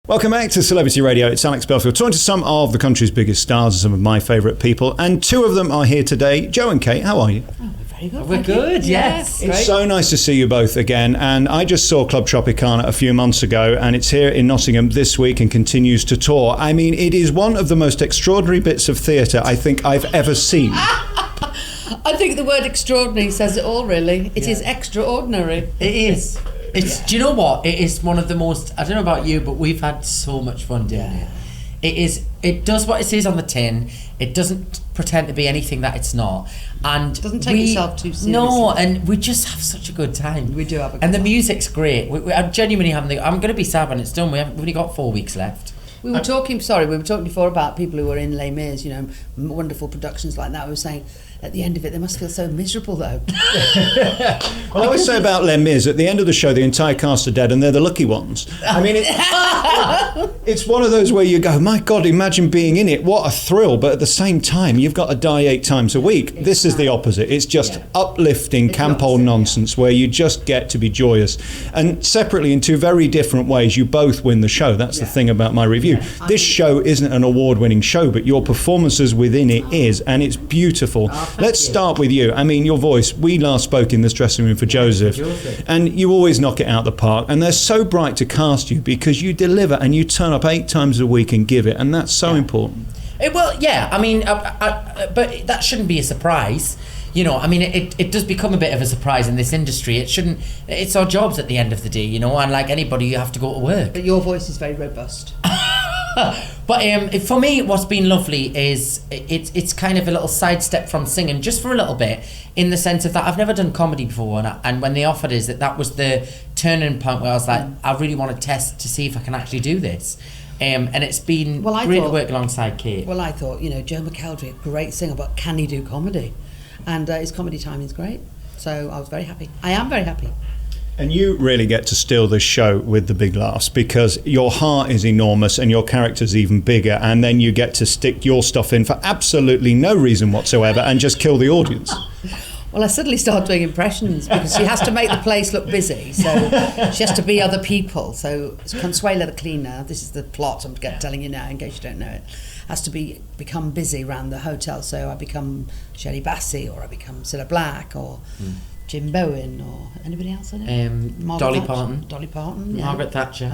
Welcome back to Celebrity Radio. It's Alex Belfield, talking to some of the country's biggest stars and some of my favourite people. And two of them are here today. Joe and Kate, how are you? Oh, we're very good. We're good, yes. It's so nice to see you both again. And I just saw Club Tropicana a few months ago, and it's here in Nottingham this week and continues to tour. I mean, it is one of the most extraordinary bits of theatre I think I've ever seen. I think the word extraordinary says it all, really. It is extraordinary. It is. Do you know what? It is one of the most, I don't know about you, but we've had so much fun doing it. It does what it says on the tin. It doesn't pretend to be anything that it's not. And it doesn't take itself too seriously. No, and we just have such a good time. We do have a good time. And the music's great. I'm genuinely having I'm going to be sad when it's done. We've only got 4 weeks left. We were talking before about people who were in Les Mis, wonderful productions like that. We were saying, at the end of it, they must feel so miserable, though. Well, I always say about Les Mis, at the end of the show, the entire cast are dead and they're the lucky ones. I mean, it's one of those where you go, my God, imagine being in it. What a thrill. But at the same time, you've got to die 8 times a week. Exactly. This is the opposite. It's just uplifting camp-hole nonsense where you just get to be joyous. And separately, in two very different ways, you both win the show. That's the thing about my review. Yeah. This show isn't an award-winning show, but your performances within it is, and it's beautiful. Let's start with you. I mean, your voice. We last spoke in this dressing room for Joseph, and you always knock it out the park. And they're so bright to cast you because you deliver and you turn up 8 times a week and give it, and that's so important. I mean, but that shouldn't be a surprise. I mean, it does become a bit of a surprise in this industry. It's our jobs at the end of the day, and like anybody, you have to go to work. But your voice is very robust. But for me, what's been lovely is it's kind of a little sidestep from singing, just for a little bit, in the sense of that I've never done comedy before, and when they offered us that was the turning point where I was like, I really want to test to see if I can actually do this. And it's been great to work alongside Kate. Well, I thought, Joe McElderry, a great singer, but can he do comedy? And his comedy timing is great. So I was very happy. I am very happy. And you really get to steal this show with the big laughs because your heart is enormous and your character's even bigger, and then you get to stick your stuff in for absolutely no reason whatsoever and just kill the audience. Well, I suddenly started doing impressions because she has to make the place look busy, so she has to be other people. So Consuela the cleaner, this is the plot I'm telling you now in case you don't know it, has to become busy around the hotel. So I become Shelley Bassey, or I become Cilla Black, or Jim Bowen, or anybody else in it? Dolly Parton. Dolly Parton, yeah. Margaret Thatcher.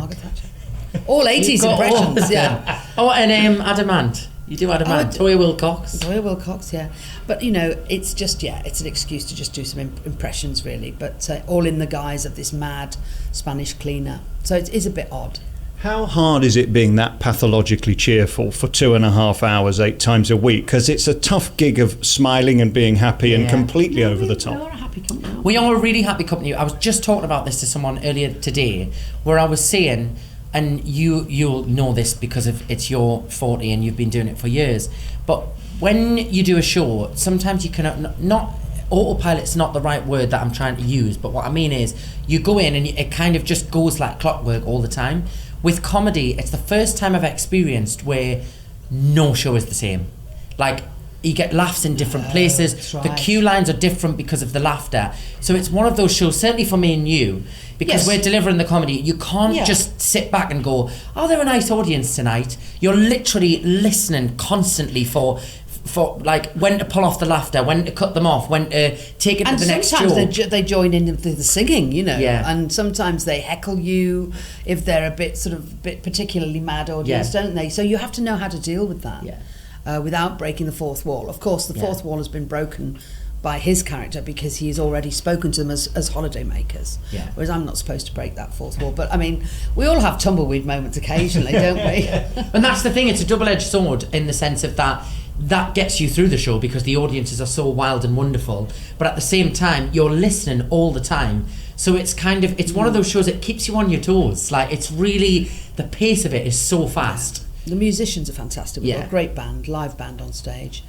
All 80s impressions, yeah. Oh, and Adam Ant. You do Adam Ant. Toya Wilcox, yeah. But, it's just, it's an excuse to just do some impressions, really. But all in the guise of this mad Spanish cleaner. So it is a bit odd. How hard is it being that pathologically cheerful for 2.5 hours, 8 times a week? Because it's a tough gig of smiling and being happy and completely over the top. We are a happy company. We are a really happy company. I was just talking about this to someone earlier today, where I was saying, and you'll know this because it's your 40 and you've been doing it for years, but when you do a show, sometimes you can not autopilot's not the right word that I'm trying to use, but what I mean is you go in and it kind of just goes like clockwork all the time. With comedy, it's the first time I've experienced where no show is the same. Like, you get laughs in different places. Right. The cue lines are different because of the laughter. So it's one of those shows, certainly for me and you, because we're delivering the comedy. You can't just sit back and go, oh, they're a nice audience tonight. You're literally listening constantly for like when to pull off the laughter, when to cut them off, when to take it to the next joke. And sometimes they join in the singing, and sometimes they heckle you if they're a bit particularly mad audience, don't they? So you have to know how to deal with that without breaking the fourth wall. Of course, the fourth wall has been broken by his character because he's already spoken to them as holiday makers, whereas I'm not supposed to break that fourth wall. But I mean, we all have tumbleweed moments occasionally, don't we? And that's the thing, it's a double-edged sword in the sense of that gets you through the show because the audiences are so wild and wonderful, but at the same time you're listening all the time, so it's one of those shows that keeps you on your toes. Like, it's really, the pace of it is so fast. The musicians are fantastic. We've got a great band, live band on stage,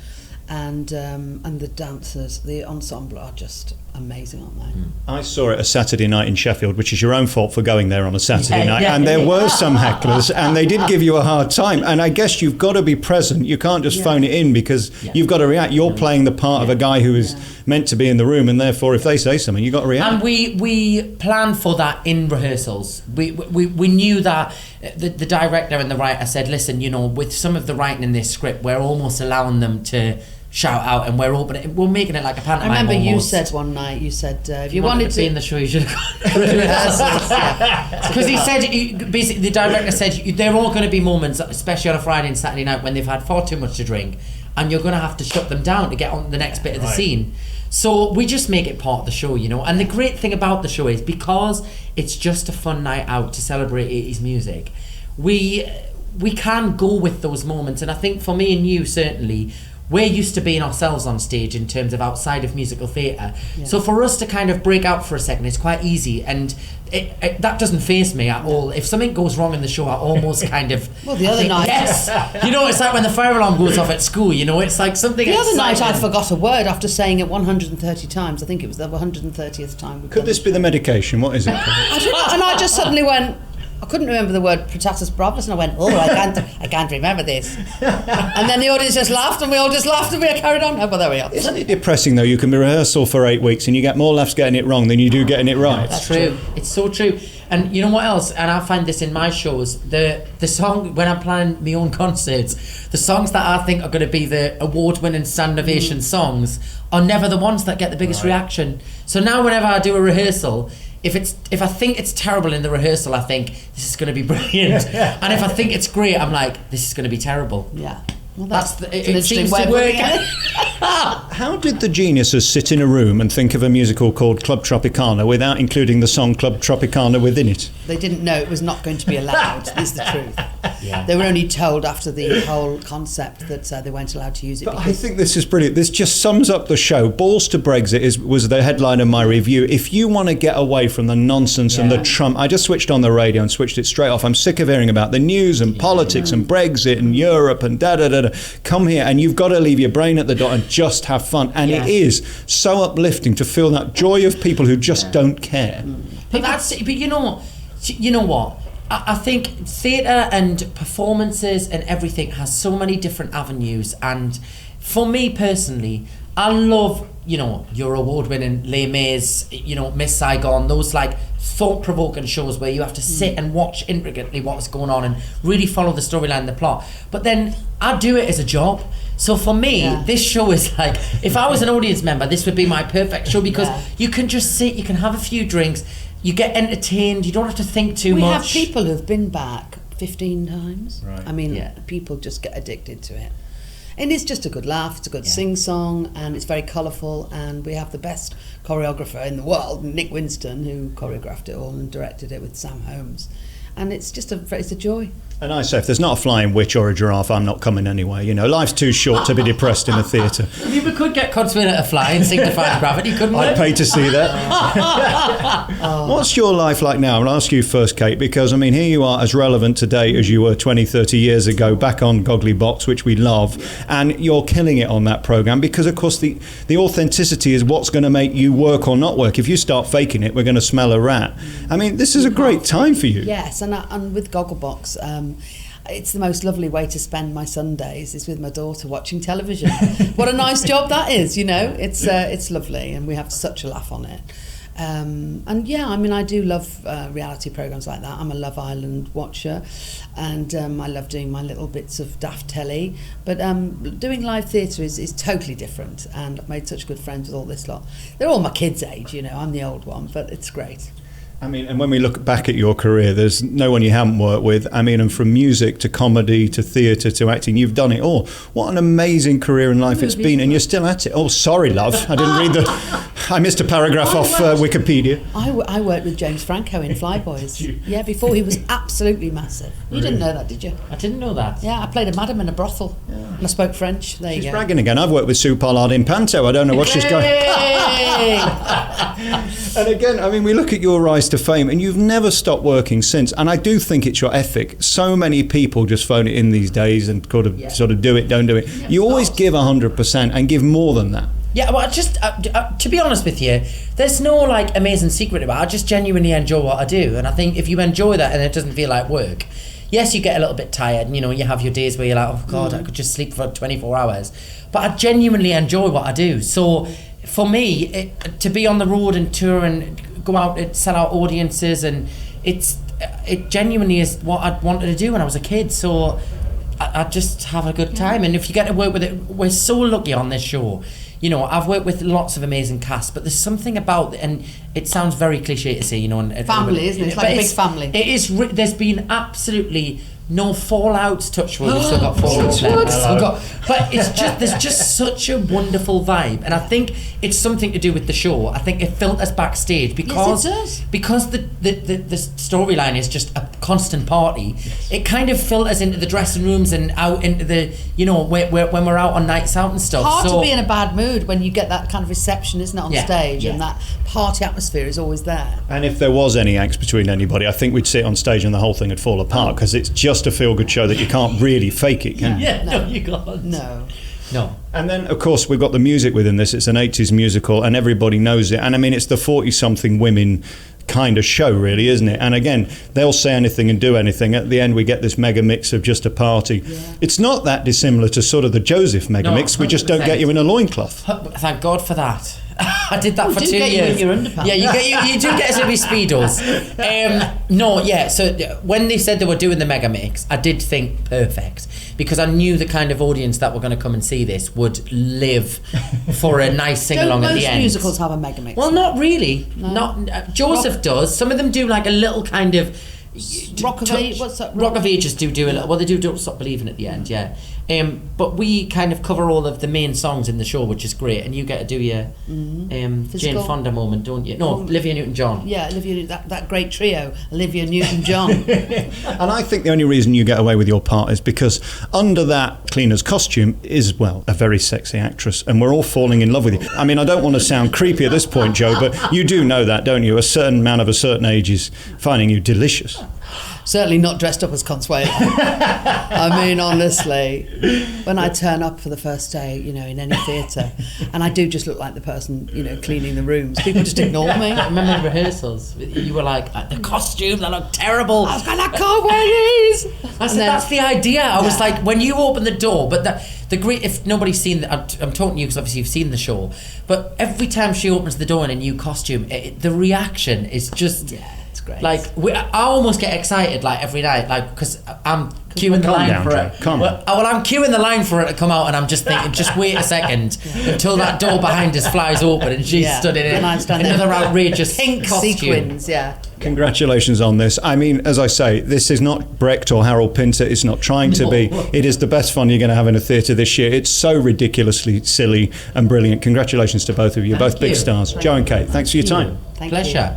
and the dancers, the ensemble are just amazing, aren't they? I saw it a Saturday night in Sheffield, which is your own fault for going there on a Saturday night. Yeah, and there were some hecklers, and they did give you a hard time. And I guess you've got to be present. You can't just phone it in, because you've got to react. You're playing the part of a guy who is meant to be in the room, and therefore, if they say something, you've got to react. And we planned for that in rehearsals. We knew that the director and the writer said, listen, you know, with some of the writing in this script, we're almost allowing them to shout out, and we're making it like a pantomime. I remember almost. You said one night, if you wanted to be in the show, you should have gone to rehearsals. Because he said, basically, the director said, there are all going to be moments, especially on a Friday and Saturday night, when they've had far too much to drink, and you're going to have to shut them down to get on the next bit of the scene. So we just make it part of the show, you know. And the great thing about the show is, because it's just a fun night out to celebrate 80s music, we can go with those moments. And I think for me and you, certainly, we're used to being ourselves on stage in terms of outside of musical theatre. So for us to kind of break out for a second, it's quite easy, and that doesn't faze me at all. If something goes wrong in the show, I almost kind of... Well, the other night... Yes! You know, it's like when the fire alarm goes off at school, you know, it's like something... The other night I forgot a word after saying it 130 times. I think it was the 130th time. Could this be the medication? What is it? I don't know, and I just suddenly went... I couldn't remember the word Pretatus bravus, and I went, I can't remember this. And then the audience just laughed, and we all just laughed, and we carried on. Oh, well, there we are. Isn't it depressing, though? You can be rehearsal for 8 weeks, and you get more laughs getting it wrong than you do getting it right. That's true. It's so true. And you know what else? And I find this in my shows. The song, when I'm planning my own concerts, the songs that I think are going to be the award-winning stand ovation songs are never the ones that get the biggest reaction. So now whenever I do a rehearsal, if I think it's terrible in the rehearsal, I think this is going to be brilliant. And if I think it's great, I'm like, this is going to be terrible. Yeah. Well, it seems to work. How did the geniuses sit in a room and think of a musical called Club Tropicana without including the song Club Tropicana within it? They didn't know it was not going to be allowed, is the truth. Yeah. They were only told after the whole concept that they weren't allowed to use it. But I think this is brilliant. This just sums up the show. Balls to Brexit was the headline of my review. If you want to get away from the nonsense and the Trump... I just switched on the radio and switched it straight off. I'm sick of hearing about the news and politics and Brexit and Europe and da-da-da-da. Come here, and you've got to leave your brain at the door and just have fun. And it is so uplifting to feel that joy of people who just don't care. But you know what? I think theatre and performances and everything has so many different avenues. And for me personally, I love, you know, your award-winning Les Mis, you know, Miss Saigon, those like thought-provoking shows where you have to sit and watch intricately what's going on and really follow the storyline and the plot. But then I do it as a job. So for me, this show is like, if I was an audience member, this would be my perfect show, because you can just sit, you can have a few drinks, you get entertained, you don't have to think too much. We have people who've been back 15 times. Right. I mean, people just get addicted to it. And it's just a good laugh, it's a good sing-song, and it's very colourful, and we have the best choreographer in the world, Nick Winston, who choreographed it all and directed it with Sam Holmes. And it's just it's a joy. And I say, if there's not a flying witch or a giraffe, I'm not coming anyway. You know, life's too short to be depressed in a theatre. We could get Consuela to fly and sing Defying Gravity, couldn't we? I'd pay to see that. What's your life like now? I'll ask you first, Kate, because, I mean, here you are as relevant today as you were 20, 30 years ago, back on Gogglebox, which we love, and you're killing it on that programme because, of course, the authenticity is what's going to make you work or not work. If you start faking it, we're going to smell a rat. I mean, this is a great time for you. Yes, and with Gogglebox, it's the most lovely way to spend my Sundays is with my daughter watching television. What a nice job that is, you know. It's lovely, and we have such a laugh on it. And yeah, I mean, I do love reality programs like that. I'm a Love Island watcher, and I love doing my little bits of daft telly. But doing live theatre is totally different, and I've made such good friends with all this lot. They're all my kids' age, you know. I'm the old one, but it's great. I mean, and when we look back at your career, there's no one you haven't worked with. I mean, and from music to comedy to theatre to acting, you've done it all. What an amazing career in life it's been, and you're still at it. Oh, sorry, love. I didn't read I missed a paragraph off Wikipedia. I worked with James Franco in Flyboys. Yeah, before he was absolutely massive. You didn't know that, did you? I didn't know that. Yeah, I played a madam in a brothel. Yeah. And I spoke French. There you go. She's bragging again. I've worked with Sue Pollard in Panto. I don't know what she's going... And again, I mean, we look at your rise to fame, and you've never stopped working since. And I do think it's your ethic. So many people just phone it in these days and sort of do it, don't do it. You always give 100% and give more than that. Yeah, well, to be honest with you, there's no like amazing secret about it. I just genuinely enjoy what I do, and I think if you enjoy that and it doesn't feel like work, yes, you get a little bit tired, and you know, you have your days where you're like, oh God, I could just sleep for 24 hours. But I genuinely enjoy what I do. So for me, to be on the road and tour and go out and sell out audiences, and it genuinely is what I wanted to do when I was a kid. So I just have a good time, and if you get to work with it, we're so lucky on this show. You know, I've worked with lots of amazing casts, but there's something about, and it sounds very cliche to say, you know, family, isn't it? It's like a big family. It is. There's been absolutely no fallouts. Touch wood, we've still got fallouts left. But it's just, there's just such a wonderful vibe, and I think it's something to do with the show. I think it filters backstage because yes, it does. Because the storyline is just a constant party. Yes. It kind of filters into the dressing rooms and out into the, you know, when we're out on nights out and stuff. Hard to be in a bad mood when you get that kind of reception, isn't it, on stage, and that party atmosphere is always there. And if there was any angst between anybody, I think we'd sit on stage and the whole thing would fall apart, because it's just a feel-good show that you can't really fake it, can you? Yeah, no, you can't. No. And then, of course, we've got the music within this. It's an 80s musical, and everybody knows it. And I mean, it's the 40-something women kind of show, really, isn't it? And again, they'll say anything and do anything. At the end, we get this mega mix of just a party. Yeah. It's not that dissimilar to sort of the Joseph mega mix. We just don't get you in a loincloth. Thank God for that. I did that for 2 years. You in your underpants. Yeah, you do get us in your speedos. So when they said they were doing the mega mix, I did think perfect, because I knew the kind of audience that were going to come and see this would live for a nice sing along at the end. Most musicals have a mega mix? Well, not really. No. Joseph does. Some of them do like a little kind of Rock of Ages. What's that? Rock of Ages do a little. Well, they do Don't Stop Believing at the end. Yeah. But we kind of cover all of the main songs in the show, which is great, and you get to do your Jane Fonda moment, don't you? No, Olivia Newton-John. Yeah, that great trio, Olivia Newton-John. And I think the only reason you get away with your part is because under that cleaner's costume is, well, a very sexy actress, and we're all falling in love with you. I mean, I don't want to sound creepy at this point, Joe, but you do know that, don't you? A certain man of a certain age is finding you delicious. Certainly not dressed up as Consuelo. I mean, honestly, when I turn up for the first day, you know, in any theatre, and I do just look like the person, you know, cleaning the rooms, people just ignore me. I remember in rehearsals, you were like, the costume, they look terrible. I was going, I can't wear these. I said, that's the idea. I was like, when you open the door, but the great, if nobody's seen, I'm talking to you because obviously you've seen the show, but every time she opens the door in a new costume, the reaction is just... Yeah. Great. Like I almost get excited like every night, like because I'm queuing the line for it. I'm queuing the line for it to come out, and I'm just thinking, just wait a second until that door behind us flies open and she's stood in it. Another outrageous pink costume. Sequins, Congratulations on this. I mean, as I say, this is not Brecht or Harold Pinter. It's not trying to be. It is the best fun you're going to have in a theatre this year. It's so ridiculously silly and brilliant. Congratulations to both of you. Both big stars. Joe and Kate, thanks for your time. Pleasure.